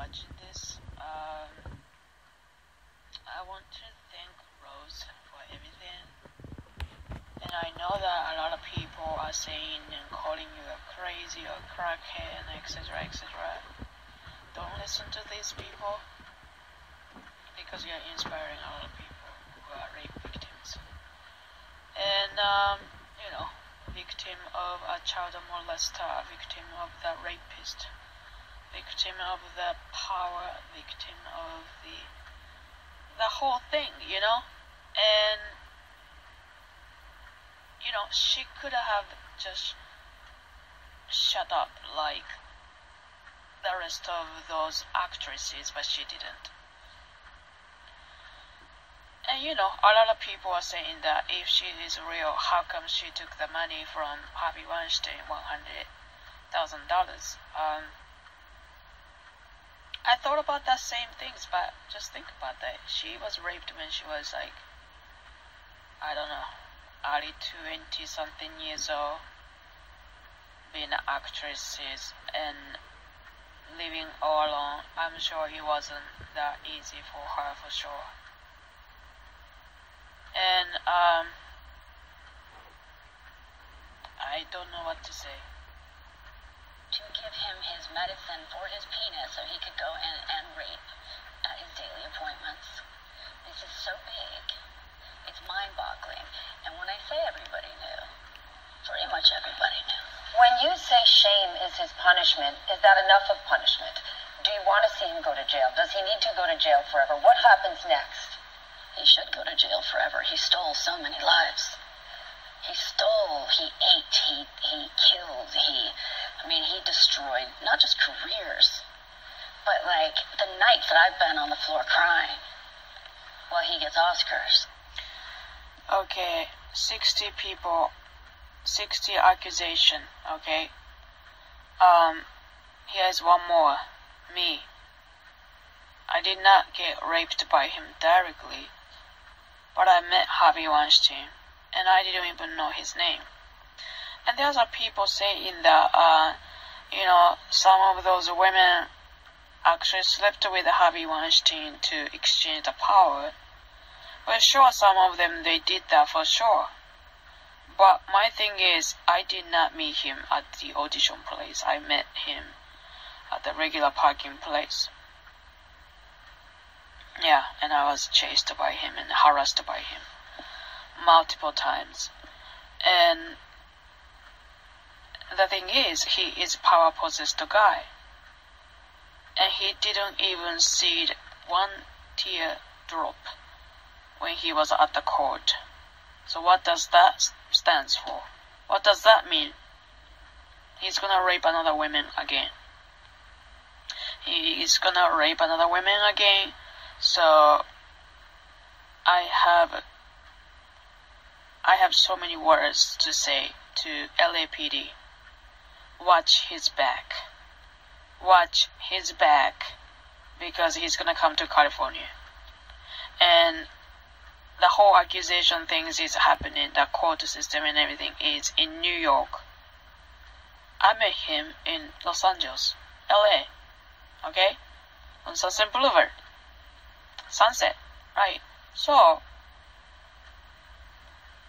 watching this. I want to thank Rose for everything. And I know that a lot of people are saying and calling you a crazy or crackhead, etc., etc. Don't listen to these people, because you're inspiring a lot of people who are rape victims. And, victim of a child molester, victim of the rapist, victim of the power, victim of the whole thing, And, she could have just shut up like the rest of those actresses, but she didn't. And a lot of people are saying that if she is real, how come she took the money from Harvey Weinstein, $100,000? I thought about that same things, but just think about that. She was raped when she was like, I don't know, early 20-something years old, being an actress and living all alone. I'm sure it wasn't that easy for her, for sure. And I don't know what to say. To give him his medicine for his penis so he could go and rape at his daily appointments. This is so big. It's mind-boggling. And when I say everybody knew, pretty much everybody knew. When you say shame is his punishment, is that enough of punishment? Do you want to see him go to jail? Does he need to go to jail forever? What happens next? He should go to jail forever. He stole so many lives. He stole, he ate, he killed, he destroyed not just careers, but like the nights that I've been on the floor crying while he gets Oscars. Okay, 60 people, 60 accusation, okay? Here's one more. Me. I did not get raped by him directly, but I met Harvey Weinstein, and I didn't even know his name. And there's people saying that, some of those women actually slept with Harvey Weinstein to exchange the power. Well, sure, some of them, they did that for sure. But my thing is, I did not meet him at the audition place. I met him at the regular parking place. Yeah, and I was chased by him and harassed by him multiple times. And the thing is, he is power-possessed guy. And he didn't even see one tear drop when he was at the court. So what does that stand for? What does that mean? He's gonna rape another woman again. He is gonna rape another woman again. So I have so many words to say to LAPD. Watch his back. Watch his back, because he's gonna come to California. And the whole accusation things is happening, the court system and everything is in New York. I met him in Los Angeles, LA, okay? On Sunset Boulevard. Sunset, right? So,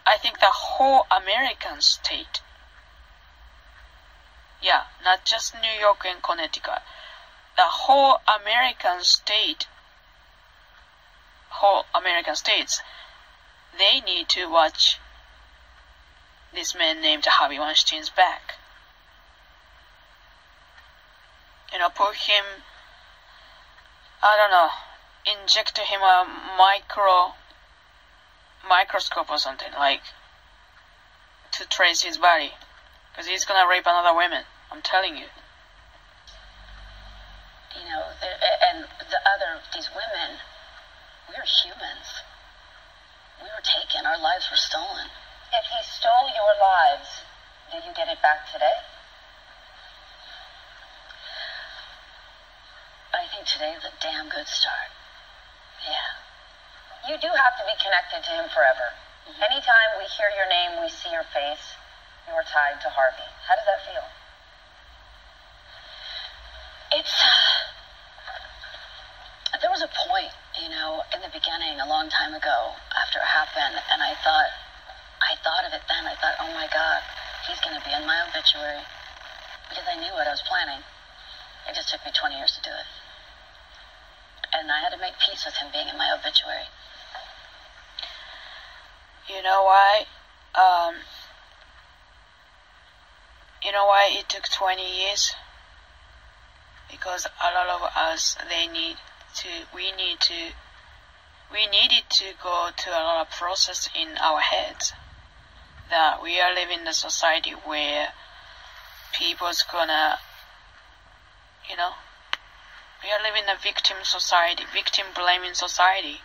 I think the whole American state, yeah, not just New York and Connecticut, the whole American state, whole American states, they need to watch this man named Harvey Weinstein's back. Put him, I don't know, inject him a microscope or something, like, to trace his body. Because he's gonna rape another woman, I'm telling you. And these women, we were humans. We were taken, our lives were stolen. If he stole your lives, did you get it back today? I think today's a damn good start. Yeah. You do have to be connected to him forever. Mm-hmm. Anytime we hear your name, we see your face, you are tied to Harvey. How does that feel? It's the point, you know, in the beginning, a long time ago, after it happened, and I thought of it then. I thought, oh my God, he's going to be in my obituary, because I knew what I was planning. It just took me 20 years to do it. And I had to make peace with him being in my obituary. You know why? You know why it took 20 years? Because a lot of us, we needed to go to a lot of process in our heads. That we are living in a society where people's gonna, you know, we are living in a victim society, victim blaming society.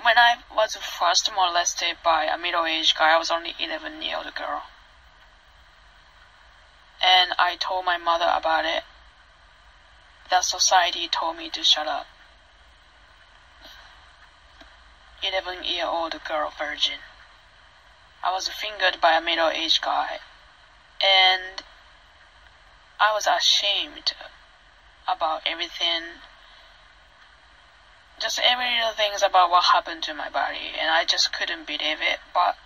When I was first molested by a middle-aged guy, I was only 11-year-old girl. And I told my mother about it. That society told me to shut up. 11-year-old girl virgin. I was fingered by a middle-aged guy. And I was ashamed about everything. Just every little things about what happened to my body. And I just couldn't believe it. But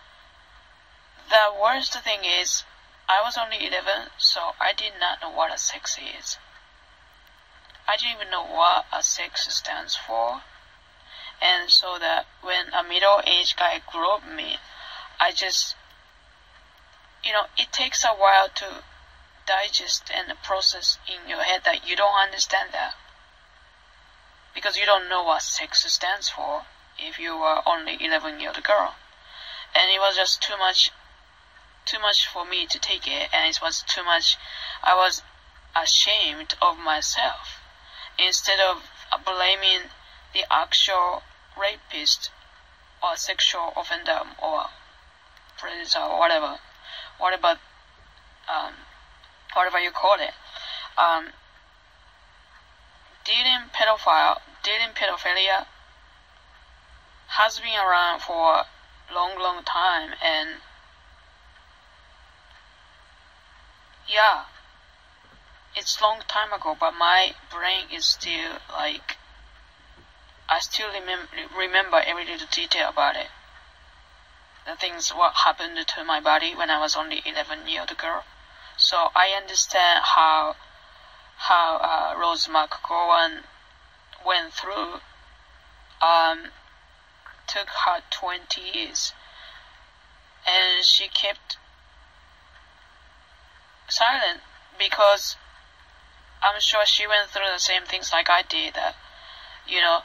the worst thing is, I was only 11, so I did not know what a sex is. I didn't even know what a sex stands for. And so that when a middle-aged guy groped me, I just, you know, it takes a while to digest and process in your head that you don't understand that. Because you don't know what sex stands for if you are only 11-year-old girl. And it was just too much for me to take it, and it was too much. I was ashamed of myself. Instead of blaming the actual rapist or sexual offender or predator or whatever you call it, dealing pedophilia has been around for a long time, and yeah, it's long time ago, but my brain is still like, I still remember every little detail about it. The things what happened to my body when I was only 11-year-old girl. So I understand how Rose Mcgowan went through. Took her 20 years, and she kept silent because I'm sure she went through the same things like I did. You know,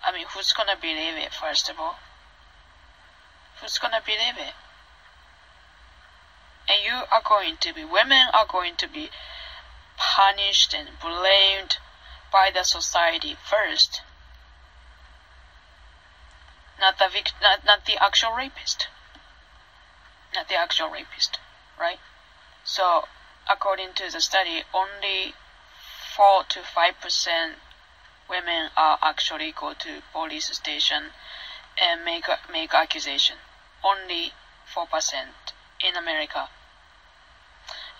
I mean, who's gonna believe it, first of all? Who's gonna believe it? And women are going to be punished and blamed by the society first. Not the actual rapist. Not the actual rapist, right? So, according to the study, only 4 to 5% women are actually go to police station and make accusation. Only 4% in America.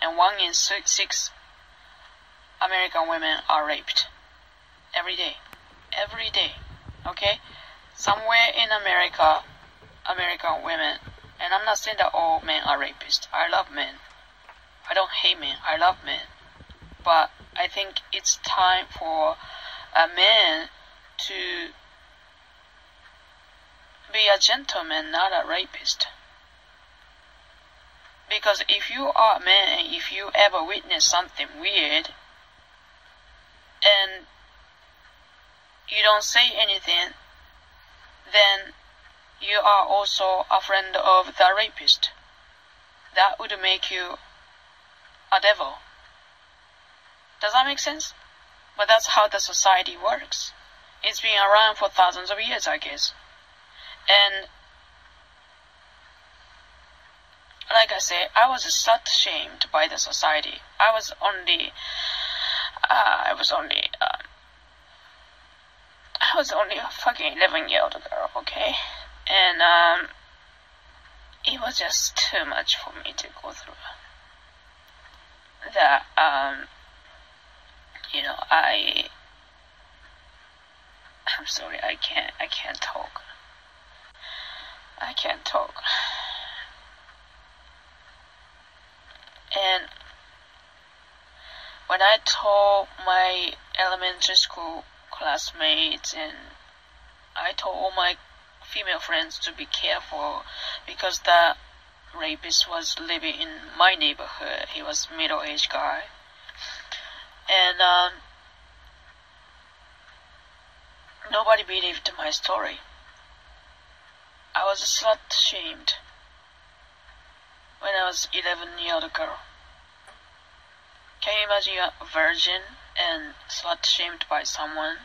And 1 in 6 American women are raped every day. Every day, okay? Somewhere in America, American women, and I'm not saying that all men are rapists. I love men. I don't hate men. I love men. But I think it's time for a man to be a gentleman, not a rapist. Because if you are a man and if you ever witness something weird and you don't say anything, then you are also a friend of the rapist. That would make you a devil. Does that make sense? But that's how the society works. It's been around for thousands of years, I guess. And like I say, I was such shamed by the society. I was only a fucking 11-year-old girl, okay? And it was just too much for me to go through. That you know, I I'm sorry, I can't talk. I can't talk. And when I told my elementary school classmates, and I told all my female friends to be careful, because the rapist was living in my neighborhood. He was a middle-aged guy. And nobody believed my story. I was slut-shamed when I was 11-year-old girl. Can you imagine a virgin and slut-shamed by someone?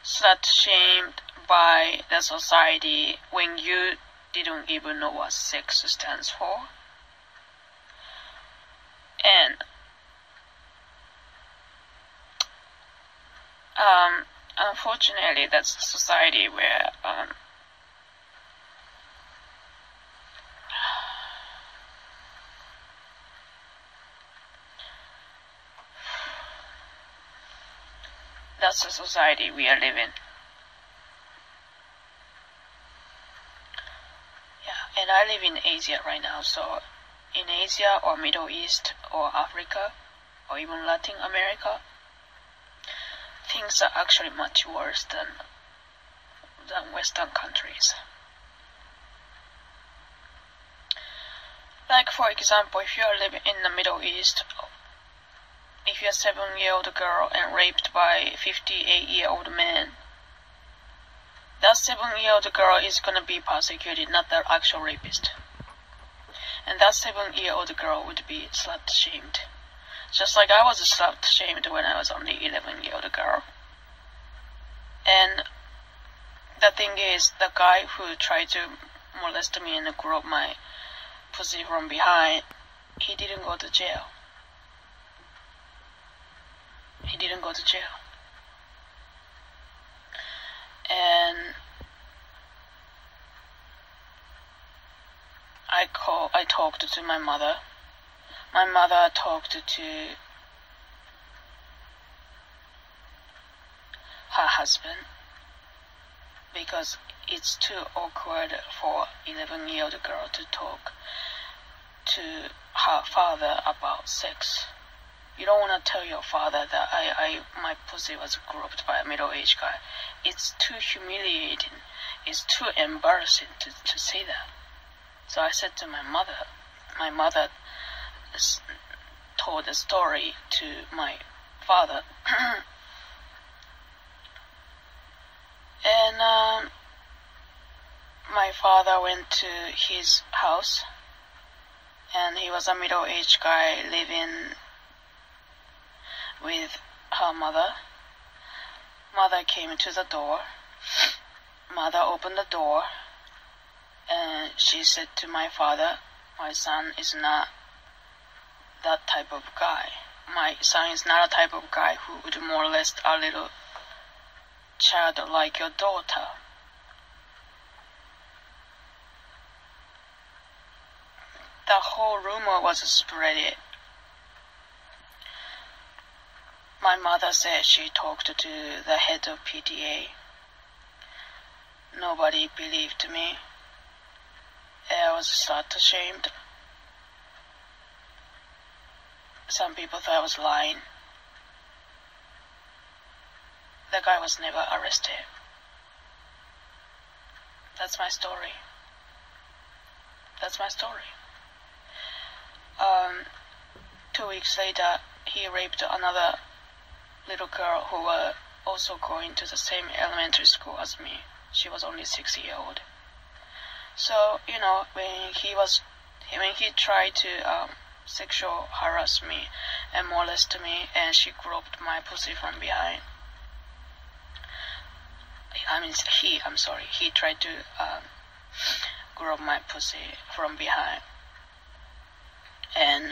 Slut-shamed by the society when you didn't even know what sex stands for. And unfortunately, that's the society where that's the society we are living. Yeah, and I live in Asia right now, so in Asia or Middle East or Africa or even Latin America, things are actually much worse than Western countries. Like for example, if you are living in the Middle East, if you're a 7-year-old girl and raped by a 58-year-old man, that 7-year-old girl is gonna be persecuted, not the actual rapist. And that 7-year-old girl would be slut-shamed. Just like I was slut-shamed when I was only 11-year-old girl. And the thing is, the guy who tried to molest me and grab my pussy from behind, he didn't go to jail. He didn't go to jail. And I talked to my mother. My mother talked to her husband, because it's too awkward for 11-year-old girl to talk to her father about sex. You don't want to tell your father that my pussy was groped by a middle-aged guy. It's too humiliating. It's too embarrassing to say that. So I said to my mother. My mother told the story to my father. And my father went to his house, and he was a middle-aged guy living with her mother. Mother came to the door. Mother opened the door, and she said to my father, my son is not that type of guy. My son is not a type of guy who would molest a little child like your daughter. The whole rumor was spread. My mother said she talked to the head of PTA. Nobody believed me. I was slut-shamed. Some people thought I was lying. The guy was never arrested. That's my story. That's my story. 2 weeks later, he raped another little girl who was also going to the same elementary school as me. She was only 6 years old. So, you know, when he tried to sexual harass me and molest me, and she grabbed my pussy from behind. He tried to grab my pussy from behind, and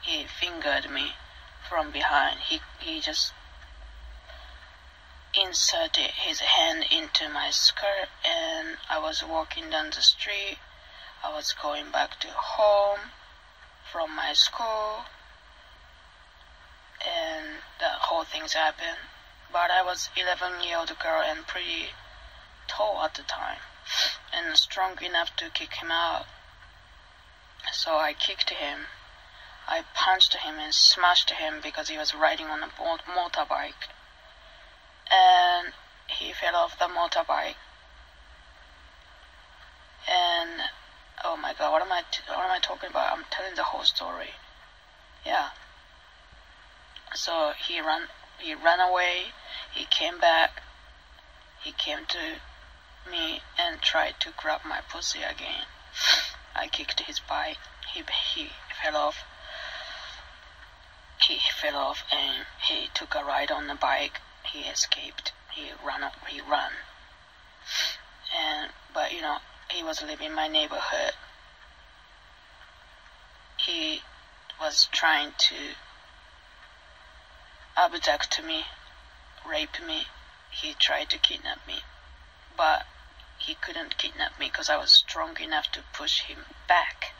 he fingered me from behind. He just inserted his hand into my skirt, and I was walking down the street. I was going back to home from my school, and the whole thing's happened. but I was 11-year-old girl and pretty tall at the time, and strong enough to kick him out. So I kicked him. I punched him and smashed him because he was riding on a motorbike. And he fell off the motorbike. And oh my god, what am I talking about? I'm telling the whole story. Yeah. So he ran away. He came back. He came to me and tried to grab my pussy again. I kicked his bike. He fell off. He fell off and he took a ride on the bike. He escaped. He ran. But you know, he was living in my neighborhood. He was trying to abduct me, rape me. He tried to kidnap me, but he couldn't kidnap me because I was strong enough to push him back.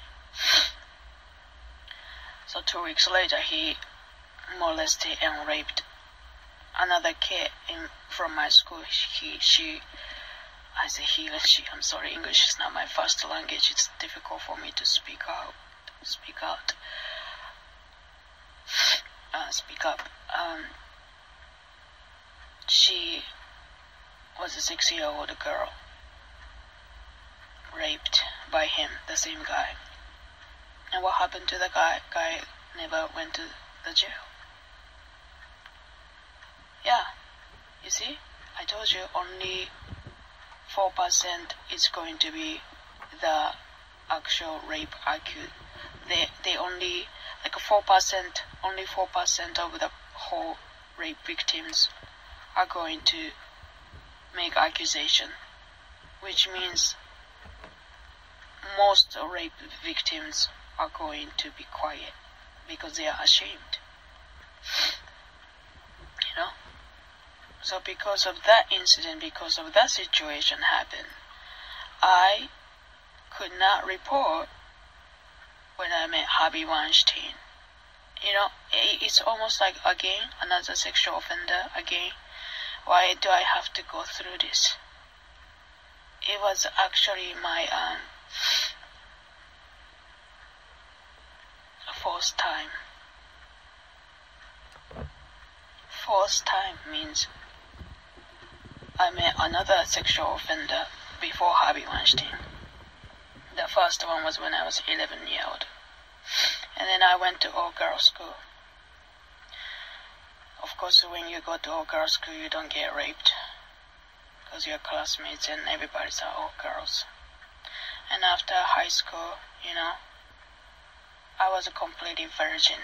So 2 weeks later, he molested and raped another kid from my school. I say he or she. I'm sorry, English is not my first language. It's difficult for me to speak up. She was a 6-year-old girl raped by him, the same guy. And what happened to the guy? Guy never went to the jail. Yeah, you see, I told you only 4% is going to be the actual rape accused. They only like 4%. Only 4% of the whole rape victims are going to make accusation, which means most rape victims are going to be quiet because they are ashamed. You know? So because of that incident, because of that situation happened, I could not report when I met Harvey Weinstein. You know, it's almost like, again, another sexual offender, again. Why do I have to go through this? It was actually my fourth time. Fourth time means I met another sexual offender before Harvey Weinstein. The first one was when I was 11-year-old. And then I went to all-girls school. Of course, when you go to all-girls school, you don't get raped. Because your classmates and everybody's are all girls. And after high school, you know, I was a completely virgin.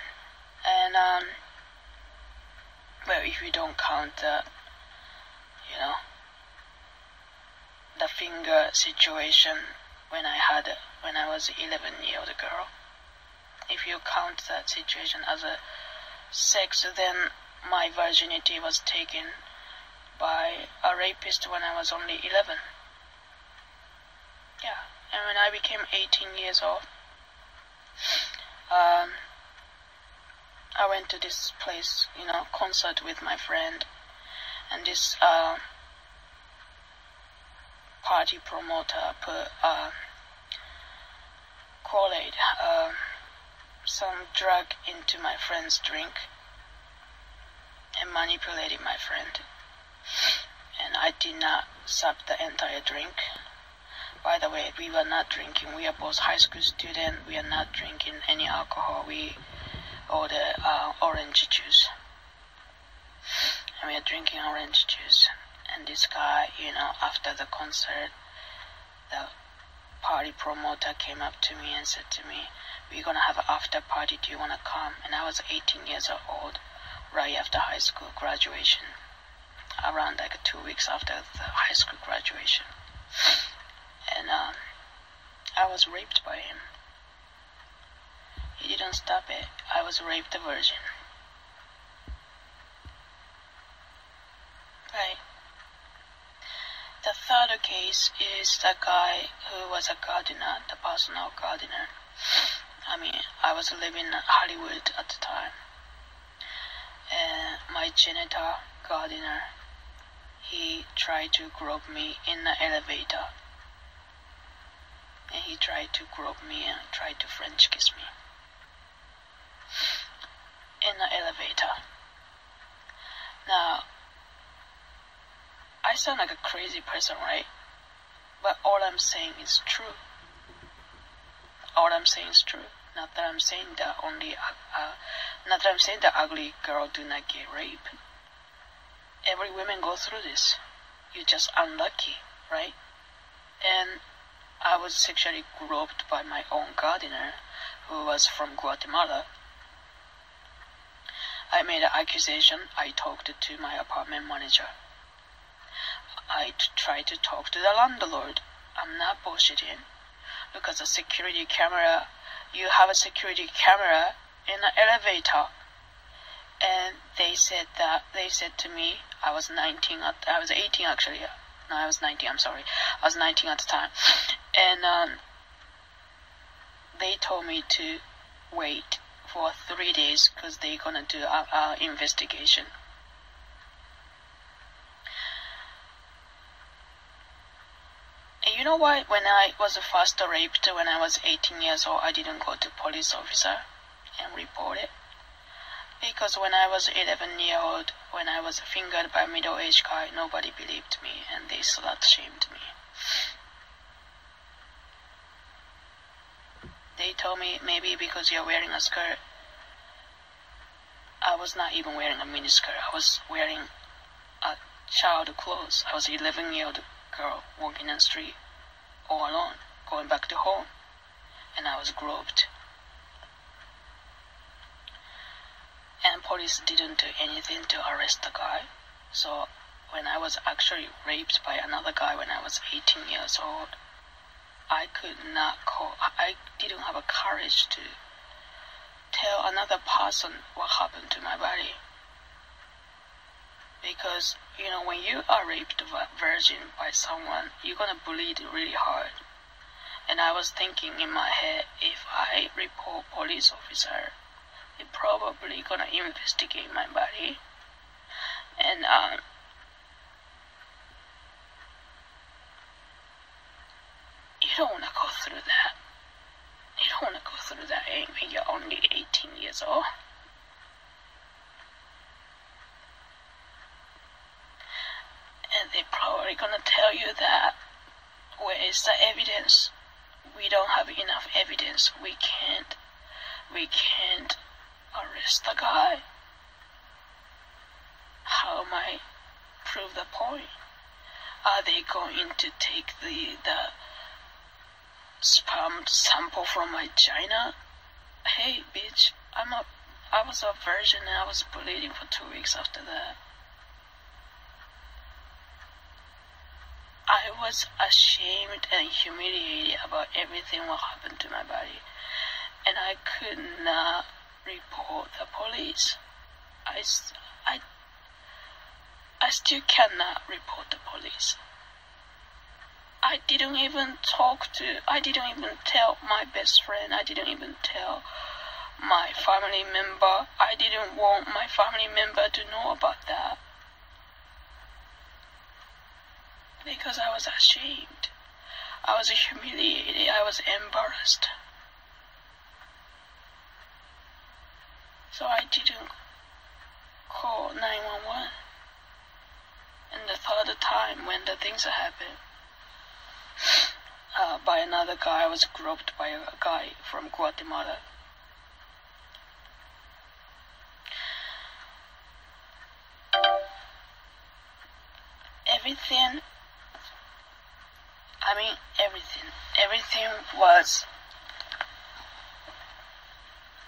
And, well, if you don't count the, you know, the finger situation when I was 11-year-old girl. If you count that situation as a sex, then my virginity was taken by a rapist when I was only 11. Yeah, and when I became 18 years old, I went to this place, you know, concert with my friend, and this party promoter put Kool-Aid, some drug into my friend's drink and manipulated my friend. And I did not sup the entire drink. By the way, we were not drinking. We are both high school students. We are not drinking any alcohol. We ordered orange juice. And we are drinking orange juice. And this guy, you know, after the concert, the party promoter came up to me and said to me, "We're gonna have an after party, do you wanna come?" And I was 18 years old, right after high school graduation, around like 2 weeks after the high school graduation. And I was raped by him. He didn't stop it. I was raped a virgin. Right. The third case is the guy who was a gardener, the personal gardener. I mean, I was living in Hollywood at the time. And my janitor gardener, he tried to grope me in the elevator. And he tried to grope me and tried to French kiss me. In the elevator. Now, I sound like a crazy person, right? But all I'm saying is true. All I'm saying is true. Not that I'm saying that not that I'm saying that ugly girl do not get raped. Every woman go through this. You're just unlucky, right? And I was sexually groped by my own gardener, who was from Guatemala. I made an accusation. I talked to my apartment manager. I tried to talk to the landlord. I'm not bullshitting. Look at the security camera. You have a security camera in the elevator. And they said to me, I was 18 actually. No, I was 19, I'm sorry. I was 19 at the time. And they told me to wait for 3 days because they're gonna do an investigation. And you know why? When I was first raped when I was 18 years old, I didn't go to police officer and report it. Because when I was 11-year-old, when I was fingered by a middle-aged guy, nobody believed me and they slut-shamed me. They told me maybe because you're wearing a skirt. I was not even wearing a miniskirt. I was wearing a child clothes. I was an 11-year-old girl walking on the street all alone, going back to home. And I was groped. And police didn't do anything to arrest the guy. So when I was actually raped by another guy when I was 18 years old, I didn't have a courage to tell another person what happened to my body. Because, you know, when you are raped virgin by someone, you're gonna bleed really hard. And I was thinking in my head, if I report police officer, they're probably gonna investigate my body. And you don't wanna go through that. You don't wanna go through that when you're only 18 years old. And they're probably gonna tell you that, where is the evidence? We don't have enough evidence. We can't arrest the guy. How am I prove the point? Are they going to take the sperm sample from my vagina? Hey, bitch, I was a virgin and I was bleeding for 2 weeks after that. I was ashamed and humiliated about everything what happened to my body. And I could not report the police. I still cannot report the police. I didn't even tell my best friend. I didn't even tell my family member. I didn't want my family member to know about that. Because I was ashamed. I was humiliated. I was embarrassed. So I didn't call 911. And the third time when the things happened, by another guy, I was groped by a guy from Guatemala. Everything was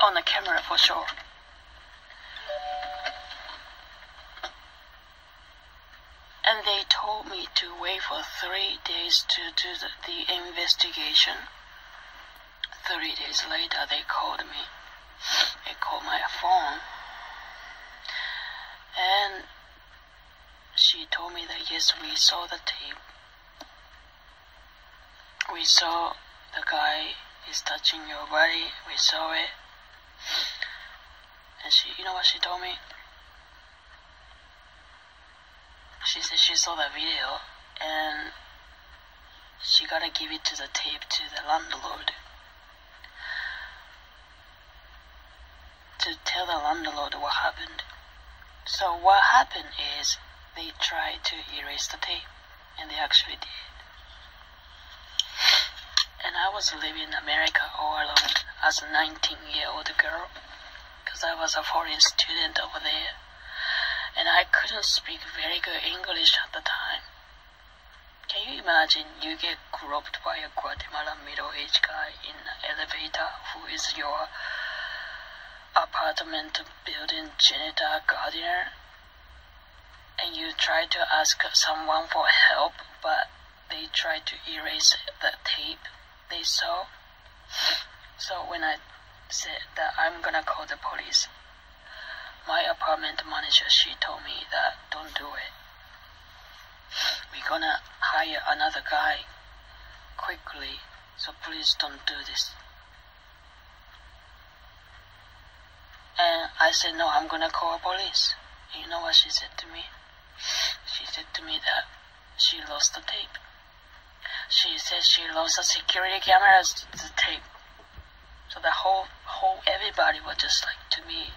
on the camera for sure. And they told me to wait for 3 days to do the investigation. 3 days later, they called me. They called my phone. And she told me that yes, we saw the tape. We saw the guy is touching your body. We saw it. And you know what she told me? she said she saw the video and she gotta give it to the tape to the landlord to tell the landlord what happened. So what happened is they tried to erase the tape, and they actually did. And I was living in America all alone as a 19-year-old girl, because I was a foreign student over there, and I couldn't speak very good English at the time. Can you imagine you get groped by a Guatemalan middle-aged guy in an elevator who is your apartment building janitor gardener, and you try to ask someone for help, but they try to erase the tape they saw? So when I said that I'm gonna call the police, my apartment manager, she told me that don't do it. We're gonna hire another guy quickly, so please don't do this. And I said, no, I'm gonna call police. And you know what she said to me? She said to me that she lost the tape. She said she lost the security cameras to the tape. So the whole everybody was just like, to me,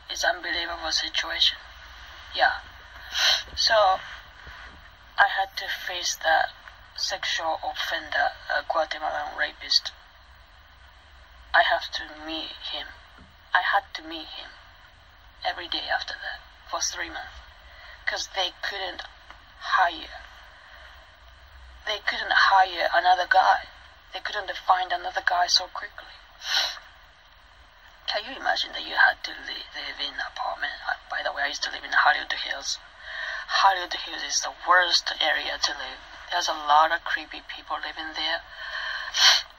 it's unbelievable situation. Yeah. So I had to face that sexual offender, Guatemalan rapist. I have to meet him. I had to meet him every day after that for 3 months, because they couldn't hire another guy. They couldn't find another guy so quickly. Can you imagine that you had to live in an apartment? By the way, I used to live in Hollywood Hills. Hollywood Hills is the worst area to live. There's a lot of creepy people living there,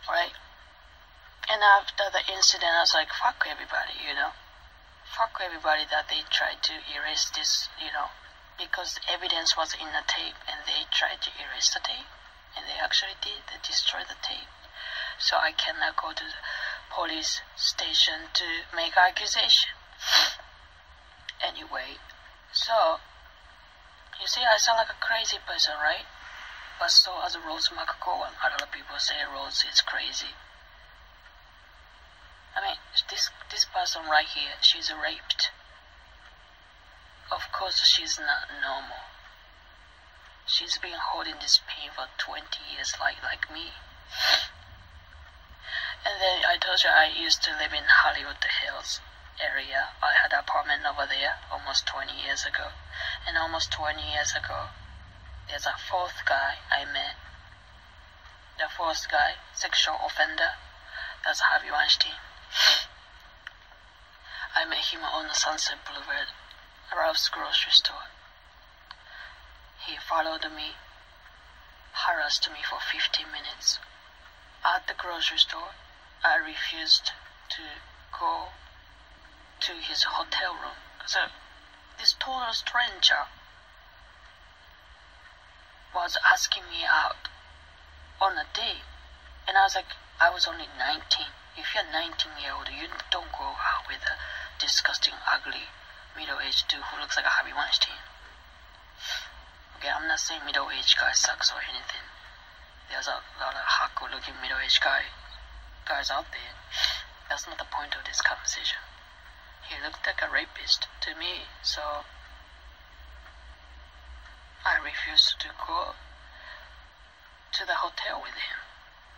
right? And after the incident, I was like, fuck everybody, you know? Fuck everybody that they tried to erase this, you know? Because the evidence was in the tape, and they tried to erase the tape. And they actually did. They destroyed the tape. So I cannot go to the police station to make accusation. Anyway, so, you see, I sound like a crazy person, right? But so as Rose Mcgowan. A lot of people say Rose is crazy. I mean, this person right here, she's raped. Of course, she's not normal. She's been holding this pain for 20 years like me. And then I told you I used to live in Hollywood Hills area. I had an apartment over there almost 20 years ago. And almost 20 years ago, there's a fourth guy I met. The fourth guy, sexual offender, that's Harvey Weinstein. I met him on the Sunset Boulevard, Ralph's grocery store. He followed me, harassed me for 15 minutes. At the grocery store, I refused to go to his hotel room. So this total stranger was asking me out on a date. And I was like, I was only 19. If you're 19-year-old, you don't go out with a disgusting, ugly, middle-aged dude who looks like a Harvey Weinstein. Okay, I'm not saying middle-aged guy sucks or anything. There's a lot of hot good-looking middle-aged guys out there. That's not the point of this conversation. He looked like a rapist to me, so I refused to go to the hotel with him.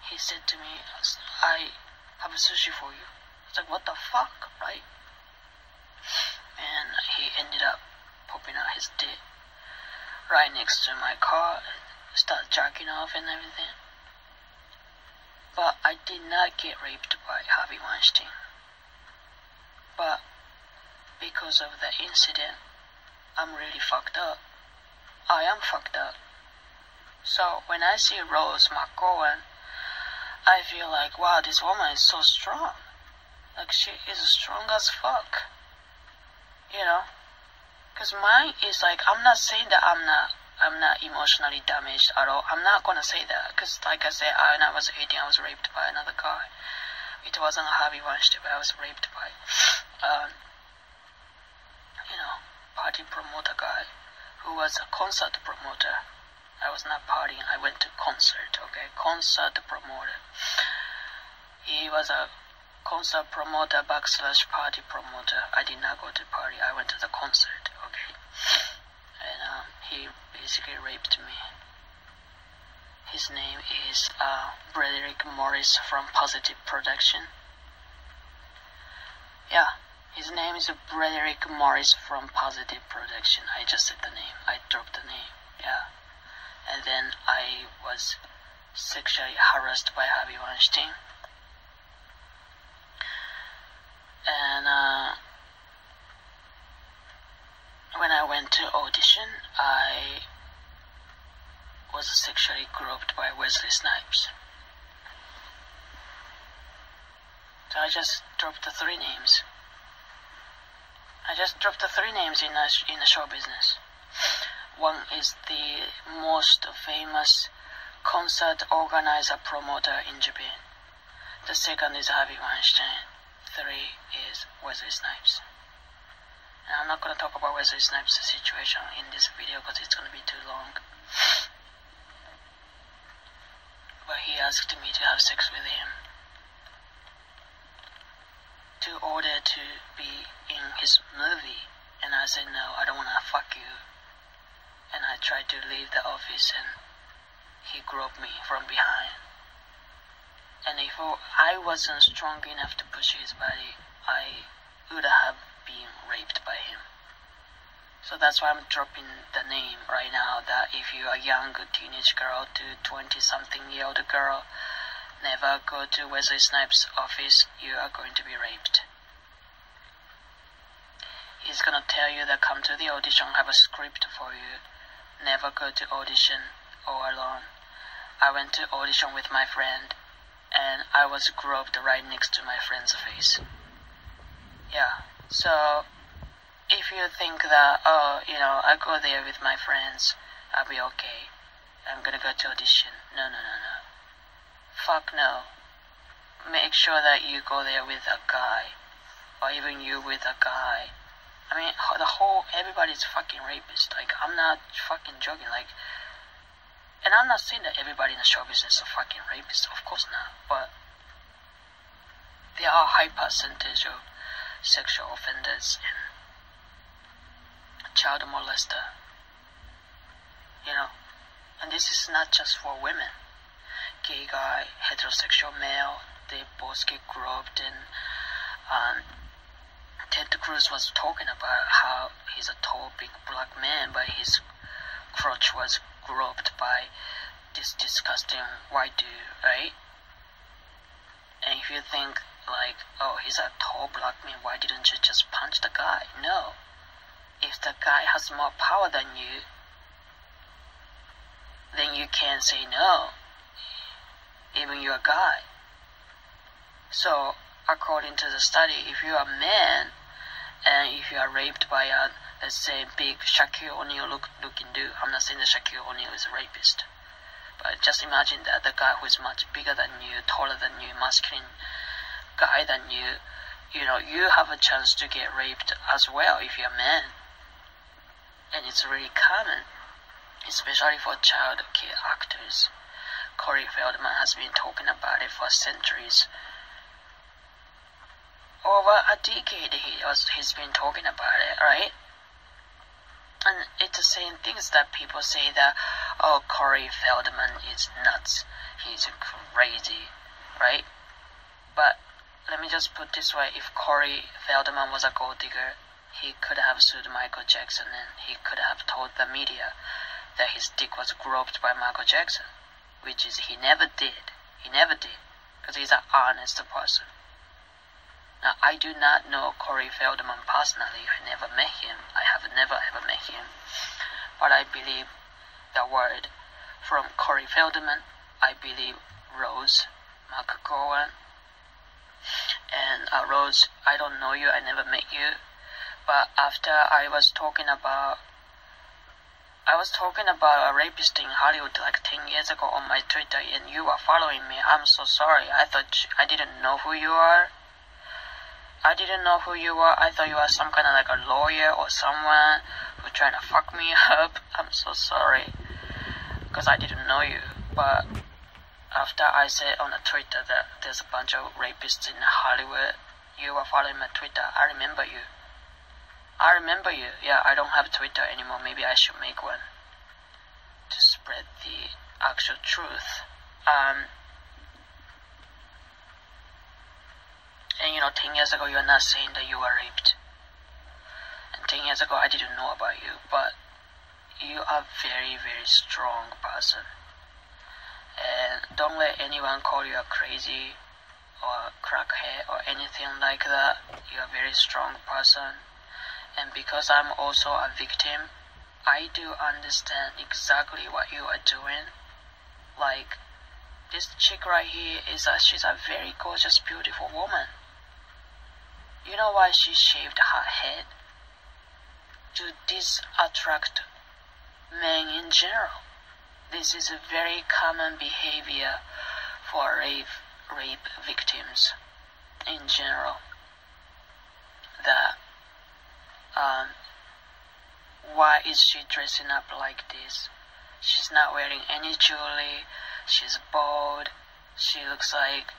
He said to me, I have a sushi for you. I was like, what the fuck, right? And he ended up popping out his dick right next to my car and started jacking off and everything. But I did not get raped by Harvey Weinstein. But because of the incident, I'm really fucked up. I am fucked up. So when I see Rose Mcgowan, I feel like, wow, this woman is so strong. Like, she is strong as fuck. You know? Because mine is like, I'm not saying that I'm not emotionally damaged at all. I'm not gonna say that. Because like I said, when I was 18, I was raped by another guy. It wasn't a Harvey Weinstein, but I was raped by, party promoter guy. who was a concert promoter. I was not partying, I went to concert, okay? Concert promoter. He was a concert promoter / party promoter. I did not go to party, I went to the concert, okay? And he basically raped me. His name is Frederick Morris from Positive Production. Yeah, his name is Frederick Morris from Positive Production. I just said the name, I dropped the name, yeah. And then I was sexually harassed by Harvey Weinstein. And when I went to audition, I was sexually groped by Wesley Snipes. So I just dropped the 3 names. I just dropped the 3 names in the show business. One is the most famous concert organizer promoter in Japan. The second is Harvey Weinstein. 3 is Wesley Snipes. And I'm not going to talk about Wesley Snipes' situation in this video because it's going to be too long. But he asked me to have sex with him to order to be in his movie, and I said no, I don't want to fuck you. And I tried to leave the office and he groped me from behind. And if I wasn't strong enough to push his body, I would have been raped by him. So that's why I'm dropping the name right now, that if you're a young teenage girl to 20-something-year-old girl, never go to Wesley Snipes' office, you are going to be raped. He's gonna tell you that come to the audition, have a script for you. Never go to audition all alone. I went to audition with my friend, and I was groped right next to my friend's face. Yeah, so if you think that, oh, you know, I go there with my friends, I'll be okay, I'm gonna go to audition. No. Fuck no. Make sure that you go there with a guy, or even you with a guy. I mean, everybody's fucking rapist. Like, I'm not fucking joking, like, and I'm not saying that everybody in the show business is a fucking rapist, of course not, but there are a high percentage of sexual offenders and child molester, you know, and this is not just for women. Gay guy, heterosexual male, they both get groped. And Ted Cruz was talking about how he's a tall, big black man, but his crotch was groped by this disgusting white dude, right? And if you think like, oh, he's a tall black man, why didn't you just punch the guy? No. If the guy has more power than you, then you can't say no, even you're a guy. So, according to the study, if you're a man, and if you are raped by a, let's say, big Shaquille O'Neal looking dude, I'm not saying that Shaquille O'Neal is a rapist, but just imagine that the guy who is much bigger than you, taller than you, masculine guy than you, you know, you have a chance to get raped as well if you're a man. And it's really common, especially for child kid actors. Corey Feldman has been talking about it for centuries. Over a decade he's been talking about it, right? And it's the same things that people say that, oh, Corey Feldman is nuts, he's crazy, right? But let me just put this way, if Corey Feldman was a gold digger, he could have sued Michael Jackson, and he could have told the media that his dick was groped by Michael Jackson, which is he never did, because he's an honest person. Now, I do not know Corey Feldman personally. I never met him. I have never ever met him. But I believe the word from Corey Feldman. I believe Rose Mcgowan. And Rose, I don't know you. I never met you. But after I was talking about a rapist in Hollywood like 10 years ago on my Twitter, and you are following me. I'm so sorry. I thought I didn't know who you are. I didn't know who you were. I thought you were some kind of like a lawyer or someone who trying to fuck me up. I'm so sorry, because I didn't know you. But after I said on the Twitter that there's a bunch of rapists in Hollywood, you were following my Twitter. I remember you. Yeah, I don't have Twitter anymore. Maybe I should make one to spread the actual truth. And 10 years ago, you're not saying that you were raped. And 10 years ago, I didn't know about you. But you are a very, very strong person. And don't let anyone call you a crazy or crackhead or anything like that. You're a very strong person. And because I'm also a victim, I do understand exactly what you are doing. Like, this chick right here she's a very gorgeous, beautiful woman. You know why she shaved her head? To attract men in general. This is a very common behavior for rape victims in general. That why is she dressing up like this? She's not wearing any jewelry. She's bald. She looks like,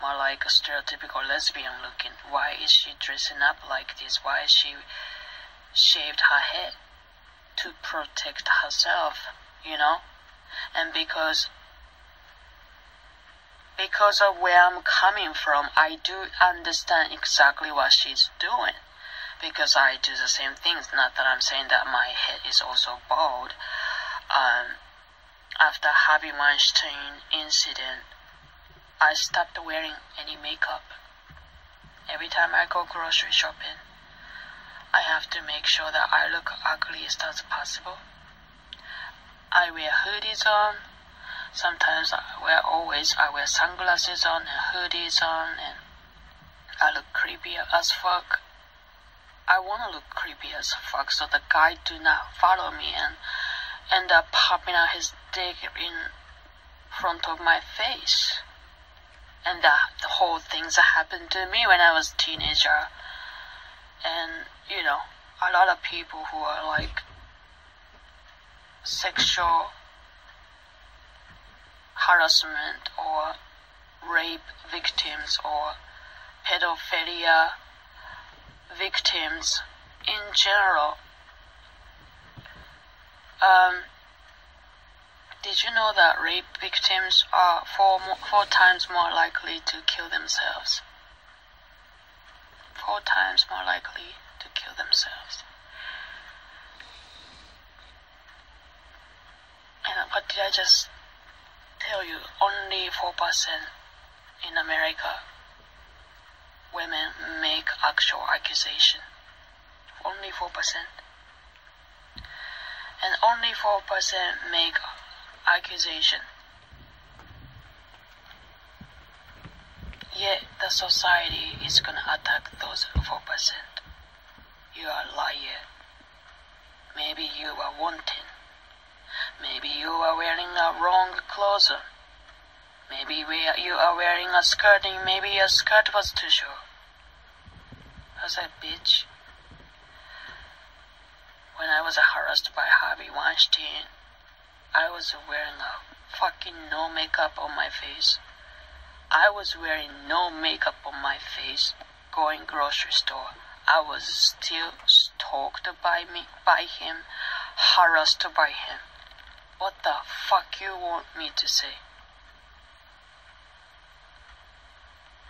more like a stereotypical lesbian looking. Why is she dressing up like this? Why is she shaved her head? To protect herself, And because of where I'm coming from, I do understand exactly what she's doing. Because I do the same things. Not that I'm saying that my head is also bald. After Harvey Weinstein incident, I stopped wearing any makeup. Every time I go grocery shopping, I have to make sure that I look ugliest as possible. I wear hoodies on. Sometimes I wear sunglasses on and hoodies on, and I look creepy as fuck. I want to look creepy as fuck so the guy do not follow me and end up popping out his dick in front of my face. And the whole things that happened to me when I was a teenager. And, a lot of people who are like sexual harassment or rape victims or pedophilia victims in general. Did you know that rape victims are four times more likely to kill themselves? 4 times more likely to kill themselves. And what did I just tell you? Only 4% in America women make actual accusation. Only 4%. And only 4% make accusation. Yet the society is gonna attack those 4%. You are a liar. Maybe you are wanting. Maybe you are wearing a wrong clothes. Maybe you are wearing a skirt and maybe your skirt was too short. I was like, bitch. When I was harassed by Harvey Weinstein, I was wearing a fucking no makeup on my face. I was wearing no makeup on my face, going grocery store. I was still stalked by him, harassed by him. What the fuck you want me to say?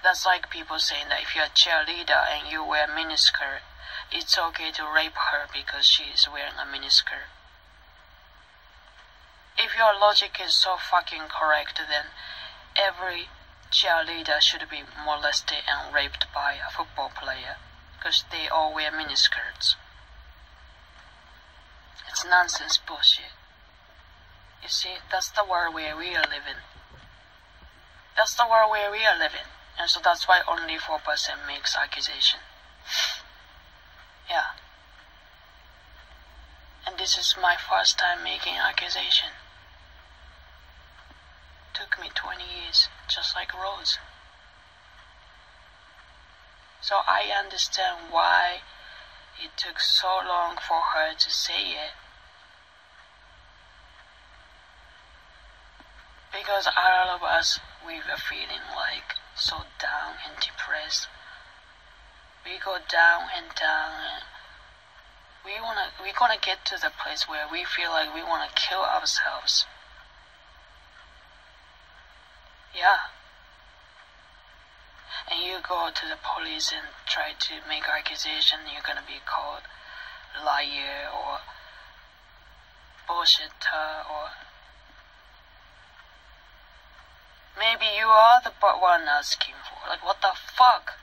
That's like people saying that if you're a cheerleader and you wear a miniskirt, it's okay to rape her because she is wearing a miniskirt. If your logic is so fucking correct, then every cheerleader should be molested and raped by a football player because they all wear miniskirts. It's nonsense bullshit. You see, that's the world where we are living. That's the world where we are living. And so that's why only 4% makes accusation. Yeah. And this is my first time making accusation. Took me 20 years, just like Rose. So I understand why it it took so long for her to say it. Because all of us, we were feeling like so down and depressed. We go down and down, and we're gonna get to the place where we feel like we wanna kill ourselves. Yeah. And you go to the police and try to make accusation, you're gonna be called liar or bullshitter, or maybe you are the one asking for. Like, what the fuck?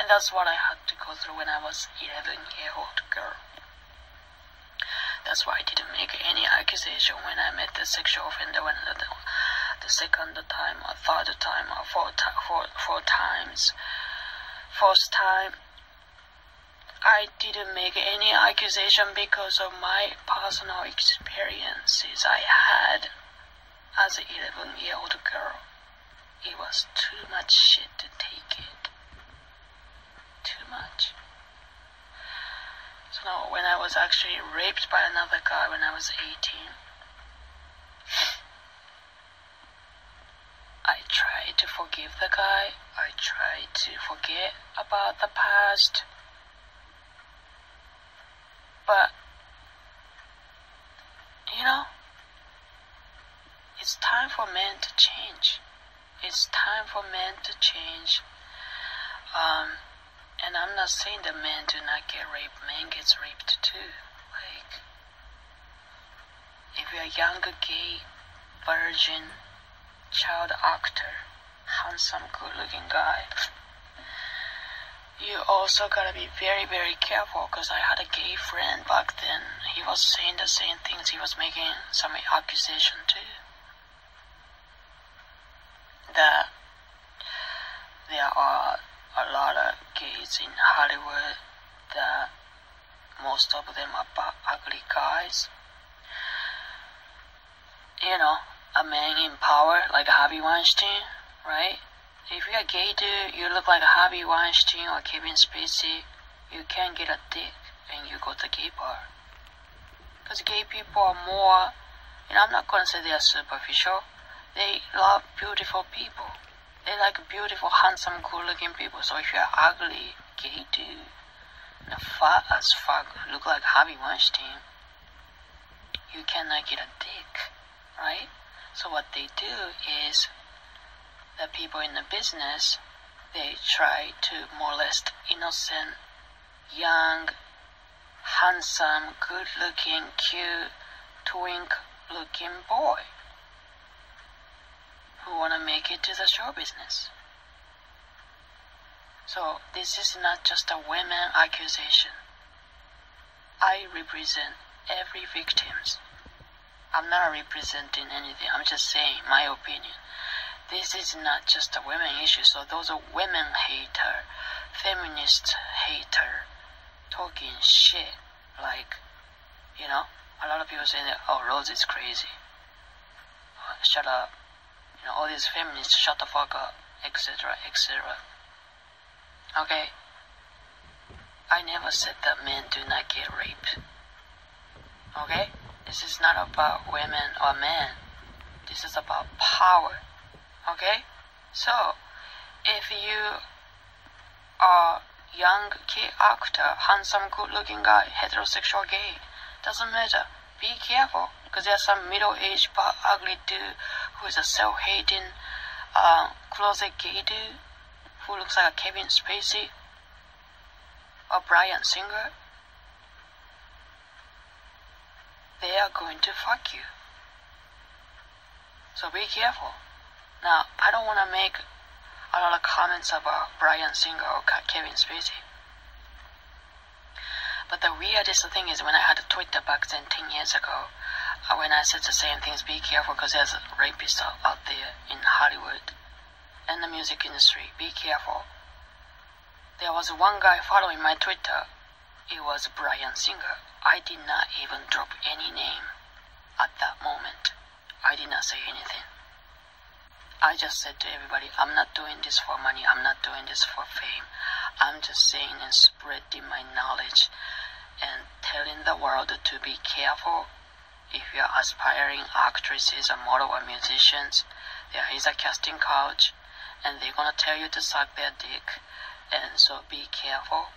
And that's what I had to go through when I was 11-year-old girl. That's why I didn't make any accusation when I met the sexual offender when the second time or third time or four times. First time, I didn't make any accusation because of my personal experiences I had as an 11-year-old girl. It was too much shit to take it. Too much. So now, when I was actually raped by another guy when I was 18, I tried to forgive the guy. I tried to forget about the past. But, you know, it's time for men to change. It's time for men to change. And I'm not saying that men do not get raped. Men gets raped too. Like, if you're a younger gay, virgin, child actor, handsome, good-looking guy, you also gotta be very, very careful, because I had a gay friend back then. He was saying the same things. He was making some accusation too. That there are a lot of gays in Hollywood that most of them are ugly guys. You know, a man in power like Harvey Weinstein, right? If you're a gay dude, you look like Harvey Weinstein or Kevin Spacey, you can't get a dick and you go to gay bar. Because gay people are more, you know, I'm not going to say they are superficial. They love beautiful people. They like beautiful, handsome, good-looking people. So if you're ugly, gay dude, and fat as fuck, look like Harvey Weinstein, you cannot get a dick, right? So what they do is, the people in the business, they try to molest innocent, young, handsome, good-looking, cute, twink-looking boy who want to make it to the show business. So this is not just a women accusation. I represent every victims. I'm not representing anything. I'm just saying my opinion. This is not just a women issue. So those are women hater, feminist hater, talking shit. Like, you know, a lot of people saying that, oh, Rose is crazy. Shut up. You know, all these feminists, shut the fuck up, etc., etc. Okay? I never said that men do not get raped. Okay? This is not about women or men. This is about power. Okay? So, if you are young gay actor, handsome, good-looking guy, heterosexual gay, doesn't matter. Be careful, because there's some middle-aged but ugly dude who is a self-hating, closet gay dude who looks like a Kevin Spacey or Bryan Singer. They are going to fuck you. So be careful. Now, I don't want to make a lot of comments about Bryan Singer or Kevin Spacey. But the weirdest thing is when I had a Twitter back then 10 years ago, when I said the same things, be careful because there's rapists out there in Hollywood and the music industry, be careful. There was one guy following my Twitter, it was Bryan Singer. I did not even drop any name at that moment. I did not say anything. I just said to everybody, I'm not doing this for money, I'm not doing this for fame. I'm just saying and spreading my knowledge and telling the world to be careful. If you're aspiring actresses or model or musicians, there is a casting couch and they're gonna tell you to suck their dick, and so be careful.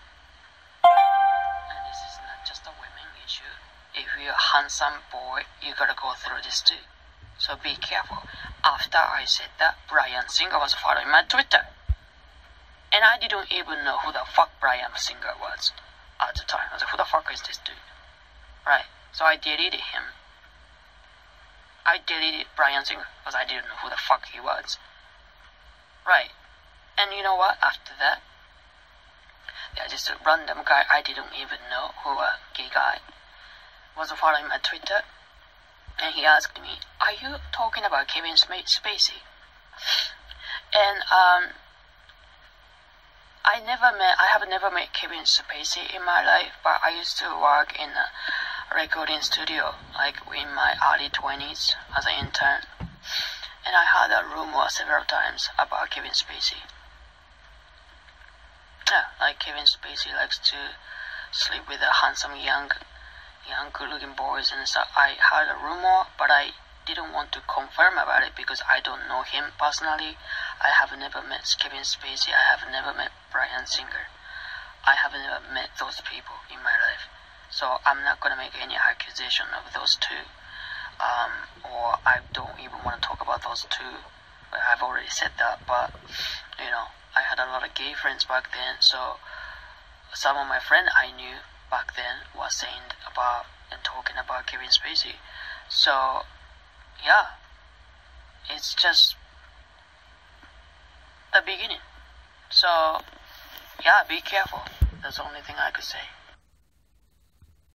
And this is not just a women issue. If you're a handsome boy, you gotta go through this too. So be careful. After I said that, Bryan Singer was following my Twitter. And I didn't even know who the fuck Bryan Singer was at the time. I was like, who the fuck is this dude? Right. So I deleted him. I deleted Bryan Singer because I didn't know who the fuck he was. Right. And you know what? After that, there's just a random guy I didn't even know, who a gay guy, was following my Twitter. And he asked me, are you talking about Kevin Spacey? And I have never met Kevin Spacey in my life, but I used to work in a recording studio, like in my early 20s as an intern. And I had a rumor several times about Kevin Spacey. Yeah, like Kevin Spacey likes to sleep with a handsome young good-looking boys and stuff. I heard a rumor, but I didn't want to confirm about it because I don't know him personally. I have never met Kevin Spacey. I have never met Bryan Singer. I have never met those people in my life. So I'm not going to make any accusation of those two. Or I don't even want to talk about those two. I've already said that, but, you know, I had a lot of gay friends back then, so some of my friends I knew back then was saying about and talking about Kevin Spacey. So, yeah, it's just the beginning. So, yeah, be careful. That's the only thing I could say.